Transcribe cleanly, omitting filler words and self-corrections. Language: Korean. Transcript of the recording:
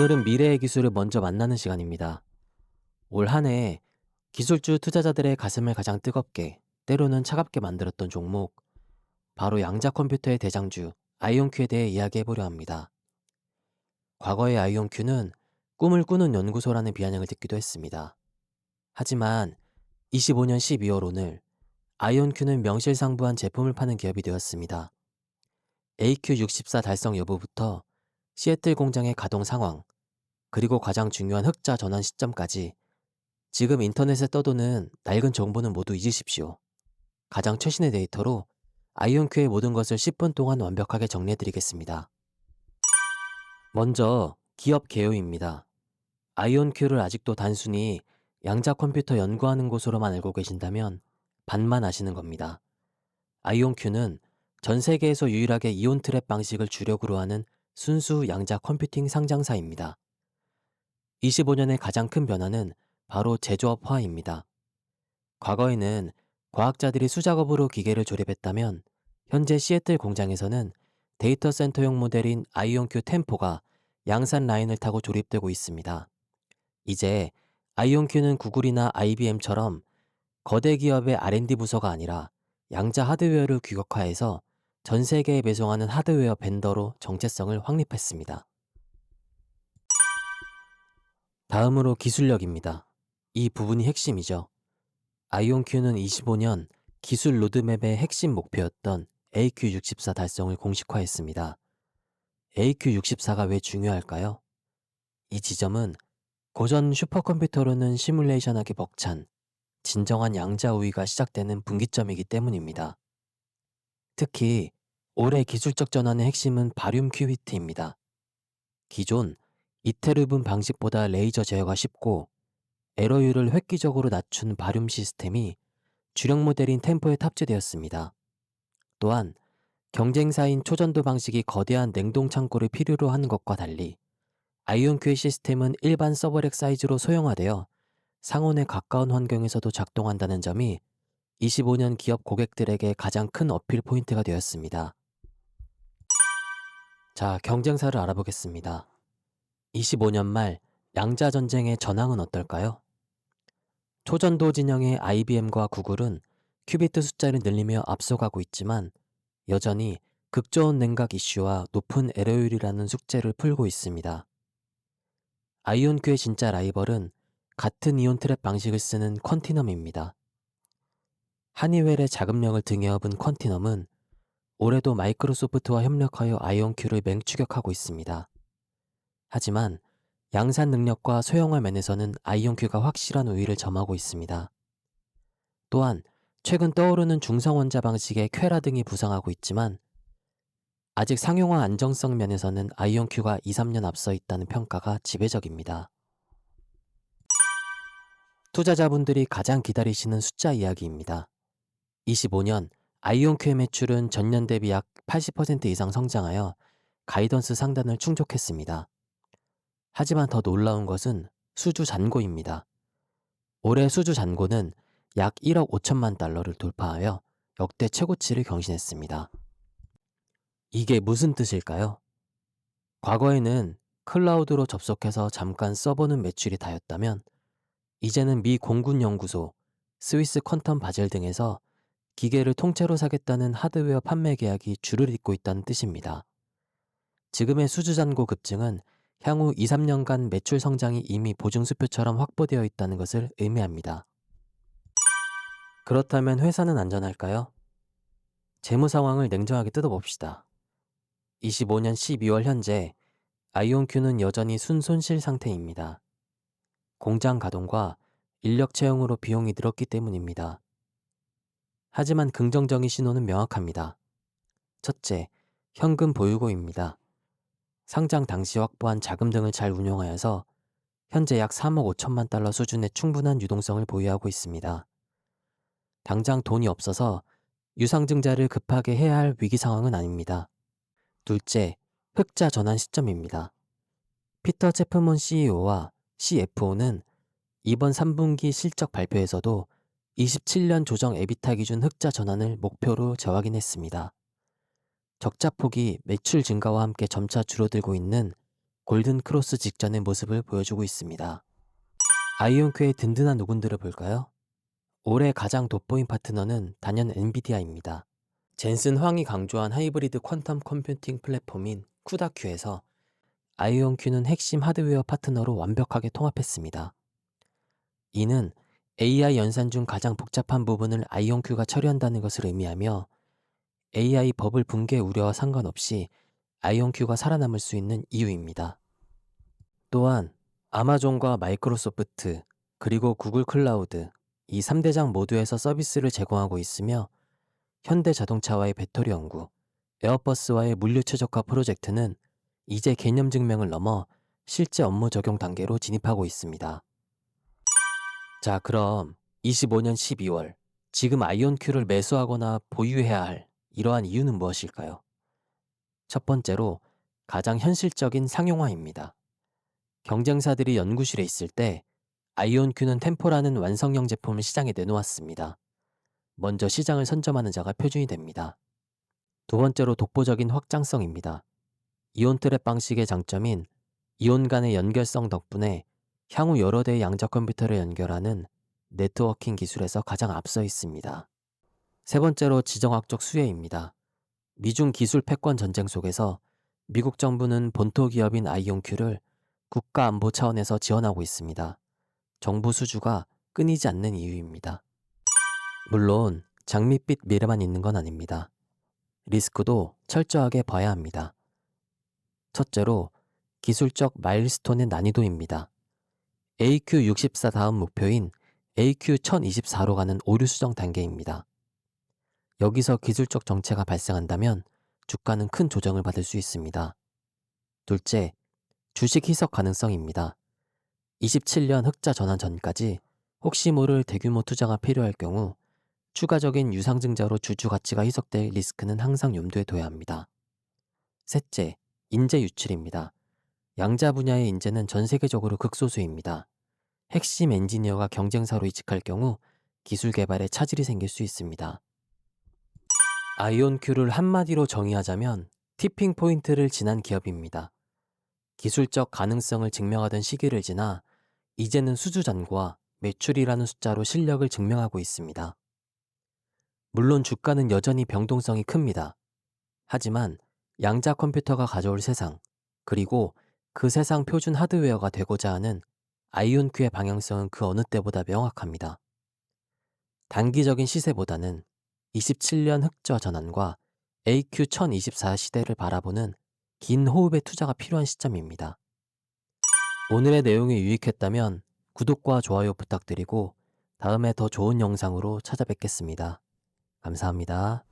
오늘은 미래의 기술을 먼저 만나는 시간입니다. 올 한 해 기술주 투자자들의 가슴을 가장 뜨겁게, 때로는 차갑게 만들었던 종목, 바로 양자 컴퓨터의 대장주 아이온큐에 대해 이야기해보려 합니다. 과거의 아이온큐는 꿈을 꾸는 연구소라는 비아냥을 듣기도 했습니다. 하지만 25년 12월 오늘 아이온큐는 명실상부한 제품을 파는 기업이 되었습니다. AQ64 달성 여부부터 시애틀 공장의 가동 상황, 그리고 가장 중요한 흑자 전환 시점까지 지금 인터넷에 떠도는 낡은 정보는 모두 잊으십시오. 가장 최신의 데이터로 아이온큐의 모든 것을 10분 동안 완벽하게 정리해드리겠습니다. 먼저 기업 개요입니다. 아이온큐를 아직도 단순히 양자 컴퓨터 연구하는 곳으로만 알고 계신다면 반만 아시는 겁니다. 아이온큐는 전 세계에서 유일하게 이온 트랩 방식을 주력으로 하는 순수 양자 컴퓨팅 상장사입니다. 25년의 가장 큰 변화는 바로 제조업화입니다. 과거에는 과학자들이 수작업으로 기계를 조립했다면 현재 시애틀 공장에서는 데이터 센터용 모델인 아이온큐 템포가 양산 라인을 타고 조립되고 있습니다. 이제 아이온큐는 구글이나 IBM처럼 거대 기업의 R&D 부서가 아니라 양자 하드웨어를 규격화해서 전 세계에 배송하는 하드웨어 벤더로 정체성을 확립했습니다. 다음으로 기술력입니다. 이 부분이 핵심이죠. 아이온큐는 25년 기술 로드맵의 핵심 목표였던 AQ64 달성을 공식화했습니다. AQ64가 왜 중요할까요? 이 지점은 고전 슈퍼컴퓨터로는 시뮬레이션하기 벅찬 진정한 양자 우위가 시작되는 분기점이기 때문입니다. 특히 올해 기술적 전환의 핵심은 바륨 큐비트입니다. 기존 이테르분 방식보다 레이저 제어가 쉽고 에러율을 획기적으로 낮춘 바륨 시스템이 주력 모델인 템포에 탑재되었습니다. 또한 경쟁사인 초전도 방식이 거대한 냉동 창고를 필요로 하는 것과 달리 아이온큐의 시스템은 일반 서버렉 사이즈로 소형화되어 상온에 가까운 환경에서도 작동한다는 점이 25년 기업 고객들에게 가장 큰 어필 포인트가 되었습니다. 자, 경쟁사를 알아보겠습니다. 25년 말 양자 전쟁의 전황은 어떨까요? 초전도 진영의 IBM과 구글은 큐비트 숫자를 늘리며 앞서가고 있지만 여전히 극저온 냉각 이슈와 높은 에러율이라는 숙제를 풀고 있습니다. 아이온큐의 진짜 라이벌은 같은 이온 트랩 방식을 쓰는 퀀티넘입니다. 하니웰의 자금력을 등에 업은 퀀티넘은 올해도 마이크로소프트와 협력하여 아이온큐를 맹추격하고 있습니다. 하지만 양산 능력과 소형화 면에서는 아이온큐가 확실한 우위를 점하고 있습니다. 또한 최근 떠오르는 중성원자 방식의 퀘라 등이 부상하고 있지만 아직 상용화 안정성 면에서는 아이온큐가 2, 3년 앞서 있다는 평가가 지배적입니다. 투자자분들이 가장 기다리시는 숫자 이야기입니다. 25년 아이온큐의 매출은 전년 대비 약 80% 이상 성장하여 가이던스 상단을 충족했습니다. 하지만 더 놀라운 것은 수주 잔고입니다. 올해 수주 잔고는 약 1억 5천만 달러를 돌파하여 역대 최고치를 경신했습니다. 이게 무슨 뜻일까요? 과거에는 클라우드로 접속해서 잠깐 써보는 매출이 다였다면 이제는 미 공군연구소, 스위스 퀀텀 바젤 등에서 기계를 통째로 사겠다는 하드웨어 판매 계약이 줄을 잇고 있다는 뜻입니다. 지금의 수주 잔고 급증은 향후 2, 3년간 매출 성장이 이미 보증수표처럼 확보되어 있다는 것을 의미합니다. 그렇다면 회사는 안전할까요? 재무 상황을 냉정하게 뜯어봅시다. 25년 12월 현재 아이온큐는 여전히 순손실 상태입니다. 공장 가동과 인력 채용으로 비용이 늘었기 때문입니다. 하지만 긍정적인 신호는 명확합니다. 첫째, 현금 보유고입니다. 상장 당시 확보한 자금 등을 잘 운용하여서 현재 약 3억 5천만 달러 수준의 충분한 유동성을 보유하고 있습니다. 당장 돈이 없어서 유상증자를 급하게 해야 할 위기 상황은 아닙니다. 둘째, 흑자 전환 시점입니다. 피터 체프몬 CEO와 CFO는 이번 3분기 실적 발표에서도 27년 조정 에비타 기준 흑자 전환을 목표로 재확인했습니다. 적자 폭이 매출 증가와 함께 점차 줄어들고 있는 골든 크로스 직전의 모습을 보여주고 있습니다. 아이온큐의 든든한 녹음들을 볼까요? 올해 가장 돋보인 파트너는 단연 엔비디아입니다. 젠슨 황이 강조한 하이브리드 퀀텀 컴퓨팅 플랫폼인 쿠다큐에서 아이온큐는 핵심 하드웨어 파트너로 완벽하게 통합했습니다. 이는 AI 연산 중 가장 복잡한 부분을 아이온큐가 처리한다는 것을 의미하며 AI 버블 붕괴 우려와 상관없이 아이온큐가 살아남을 수 있는 이유입니다. 또한 아마존과 마이크로소프트 그리고 구글 클라우드 이 3대장 모두에서 서비스를 제공하고 있으며 현대자동차와의 배터리 연구, 에어버스와의 물류 최적화 프로젝트는 이제 개념 증명을 넘어 실제 업무 적용 단계로 진입하고 있습니다. 자, 그럼 25년 12월 지금 아이온큐를 매수하거나 보유해야 할 이러한 이유는 무엇일까요? 첫 번째로 가장 현실적인 상용화입니다. 경쟁사들이 연구실에 있을 때 아이온큐는 템포라는 완성형 제품을 시장에 내놓았습니다. 먼저 시장을 선점하는 자가 표준이 됩니다. 두 번째로 독보적인 확장성입니다. 이온 트랩 방식의 장점인 이온 간의 연결성 덕분에 향후 여러 대의 양자 컴퓨터를 연결하는 네트워킹 기술에서 가장 앞서 있습니다. 세 번째로 지정학적 수혜입니다. 미중 기술 패권 전쟁 속에서 미국 정부는 본토 기업인 아이온큐를 국가 안보 차원에서 지원하고 있습니다. 정부 수주가 끊이지 않는 이유입니다. 물론 장밋빛 미래만 있는 건 아닙니다. 리스크도 철저하게 봐야 합니다. 첫째로 기술적 마일스톤의 난이도입니다. AQ64 다음 목표인 AQ1024로 가는 오류 수정 단계입니다. 여기서 기술적 정체가 발생한다면 주가는 큰 조정을 받을 수 있습니다. 둘째, 주식 희석 가능성입니다. 27년 흑자 전환 전까지 혹시 모를 대규모 투자가 필요할 경우 추가적인 유상증자로 주주 가치가 희석될 리스크는 항상 염두에 둬야 합니다. 셋째, 인재 유출입니다. 양자 분야의 인재는 전 세계적으로 극소수입니다. 핵심 엔지니어가 경쟁사로 이직할 경우 기술 개발에 차질이 생길 수 있습니다. 아이온큐를 한마디로 정의하자면 티핑 포인트를 지난 기업입니다. 기술적 가능성을 증명하던 시기를 지나 이제는 수주잔고와 매출이라는 숫자로 실력을 증명하고 있습니다. 물론 주가는 여전히 변동성이 큽니다. 하지만 양자 컴퓨터가 가져올 세상, 그리고 그 세상 표준 하드웨어가 되고자 하는 아이온큐의 방향성은 그 어느 때보다 명확합니다. 단기적인 시세보다는 27년 흑자 전환과 AQ1024 시대를 바라보는 긴 호흡의 투자가 필요한 시점입니다. 오늘의 내용이 유익했다면 구독과 좋아요 부탁드리고 다음에 더 좋은 영상으로 찾아뵙겠습니다. 감사합니다.